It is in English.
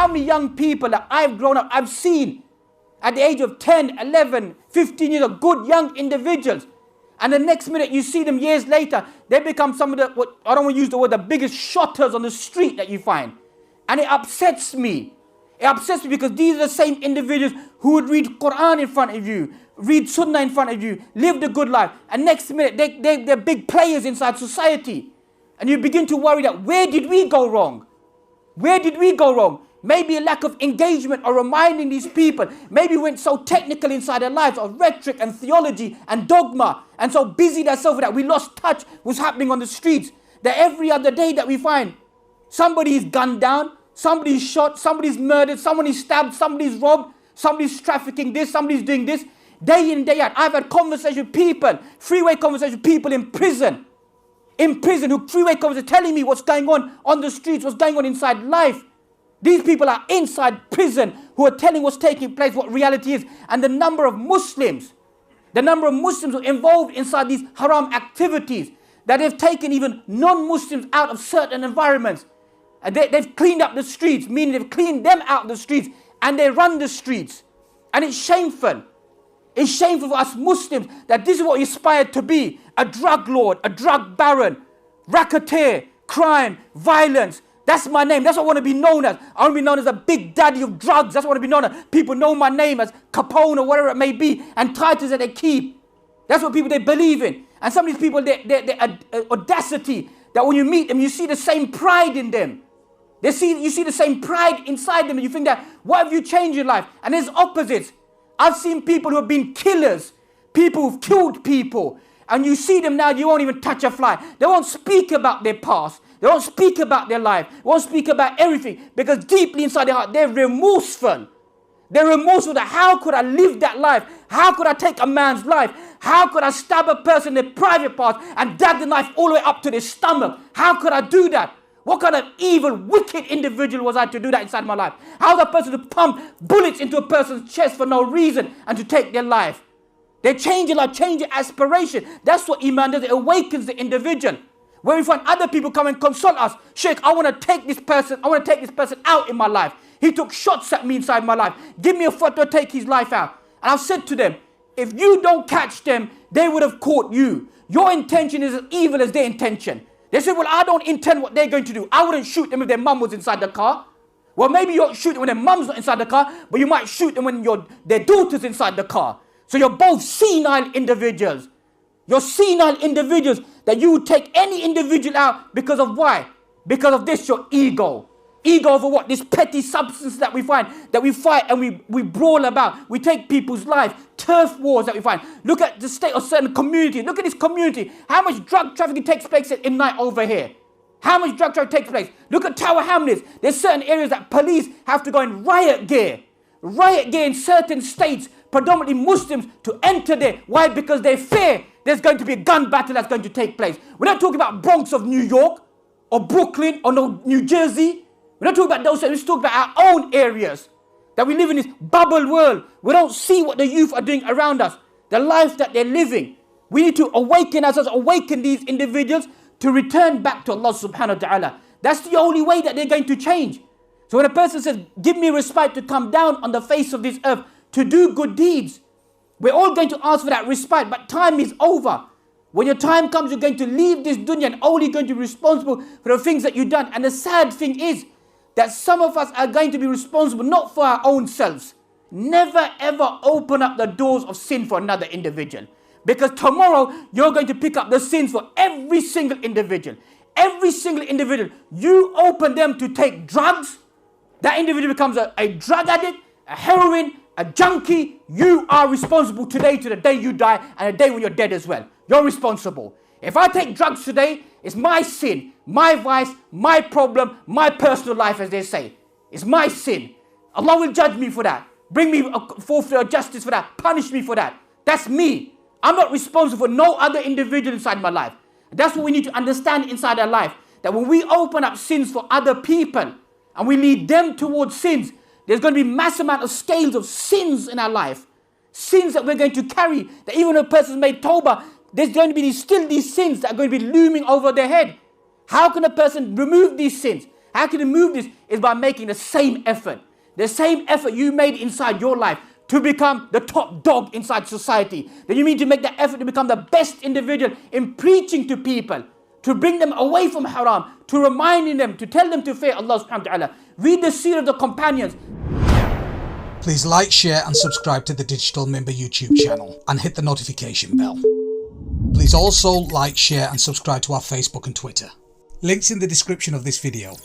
How many young people that I've grown up, I've seen at the age of 10, 11, 15 years of good young individuals. And the next minute you see them years later, they become some of the, what, I don't want to use the word, the biggest shotters on the street that you find. And it upsets me. It upsets me because these are the same individuals who would read Quran in front of you, read Sunnah in front of you, live the good life. And next minute, they're big players inside society. And you begin to worry that where did we go wrong? Where did we go wrong? Maybe a lack of engagement or reminding these people. Maybe we went so technical inside their lives of rhetoric and theology and dogma and so busy themselves that we lost touch what's happening on the streets. That every other day that we find somebody is gunned down, somebody's shot, somebody's murdered, somebody's stabbed, somebody's robbed, somebody's trafficking this, somebody's doing this. Day in, day out. I've had conversations with people, freeway conversations with people in prison. Who freeway conversations telling me what's going on the streets, what's going on inside life. These people are inside prison who are telling what's taking place, what reality is. And the number of Muslims who are involved inside these haram activities, that they've taken even non-Muslims out of certain environments. And they've cleaned up the streets, meaning they've cleaned them out of the streets and they run the streets. And it's shameful. It's shameful for us Muslims that this is what we aspire to be. A drug lord, a drug baron, racketeer, crime, violence. That's my name. That's what I want to be known as. I want to be known as a big daddy of drugs. That's what I want to be known as. People know my name as Capone or whatever it may be. And titles that they keep. That's what people they believe in. And some of these people, their audacity, that when you meet them, you see the same pride in them. You see the same pride inside them. And you think that, what have you changed in life? And there's opposites. I've seen people who have been killers. People who've killed people. And you see them now, you won't even touch a fly. They won't speak about their past. They won't speak about their life. They won't speak about everything. Because deeply inside their heart, they're remorseful. They're remorseful that how could I live that life? How could I take a man's life? How could I stab a person in their private parts and drag the knife all the way up to their stomach? How could I do that? What kind of evil, wicked individual was I to do that inside my life? How is a person to pump bullets into a person's chest for no reason and to take their life? They change your life, change your aspiration. That's what Iman does. It awakens the individual. When we find other people come and consult us, Sheikh, I want to take this person out in my life. He took shots at me inside my life. Give me a photo to take his life out. And I've said to them, if you don't catch them, they would have caught you. Your intention is as evil as their intention. They said, well, I don't intend what they're going to do. I wouldn't shoot them if their mum was inside the car. Well, maybe you don't shoot them when their mum's not inside the car, but you might shoot them when their daughter's inside the car. So you're both senile individuals. You're senile individuals that you would take any individual out because of why? Because of this, your ego. Ego over what? This petty substance that we find, that we fight and we brawl about. We take people's lives, turf wars that we find. Look at the state of certain communities. Look at this community. How much drug trafficking takes place at night over here? How much drug trafficking takes place? Look at Tower Hamlets. There's certain areas that police have to go in riot gear. Riot gear in certain states, predominantly Muslims, to enter there. Why? Because they fear there's going to be a gun battle that's going to take place. We're not talking about Bronx of New York or Brooklyn or New Jersey. We're not talking about those, we're talking about our own areas. That we live in this bubble world. We don't see what the youth are doing around us. The life that they're living. We need to awaken ourselves, awaken these individuals to return back to Allah subhanahu wa ta'ala. That's the only way that they're going to change. So when a person says, give me respite to come down on the face of this earth to do good deeds, we're all going to ask for that respite, but time is over. When your time comes, you're going to leave this dunya and only going to be responsible for the things that you've done. And the sad thing is that some of us are going to be responsible not for our own selves. Never ever open up the doors of sin for another individual. Because tomorrow, you're going to pick up the sins for every single individual. Every single individual. You open them to take drugs, that individual becomes a drug addict, a heroin, a junkie. You are responsible today to the day you die and the day when you're dead as well. You're responsible. If I take drugs today, it's my sin, my vice, my problem, my personal life, as they say. It's my sin. Allah will judge me for that. Bring me forth to justice for that. Punish me for that. That's me. I'm not responsible for no other individual inside my life. That's what we need to understand inside our life. That when we open up sins for other people and we lead them towards sins, there's going to be mass amount of scales of sins in our life. Sins that we're going to carry. That even if a person's made tawbah, there's going to be still these sins that are going to be looming over their head. How can a person remove these sins? How can you move this? Is by making the same effort. The same effort you made inside your life to become the top dog inside society. Then you need to make that effort to become the best individual in preaching to people, to bring them away from haram, to reminding them, to tell them to fear Allah subhanahu wa ta'ala. Read the seerah of the companions. Please like, share and subscribe to the Digital Member YouTube channel and hit the notification bell. Please also like, share and subscribe to our Facebook and Twitter. Links in the description of this video.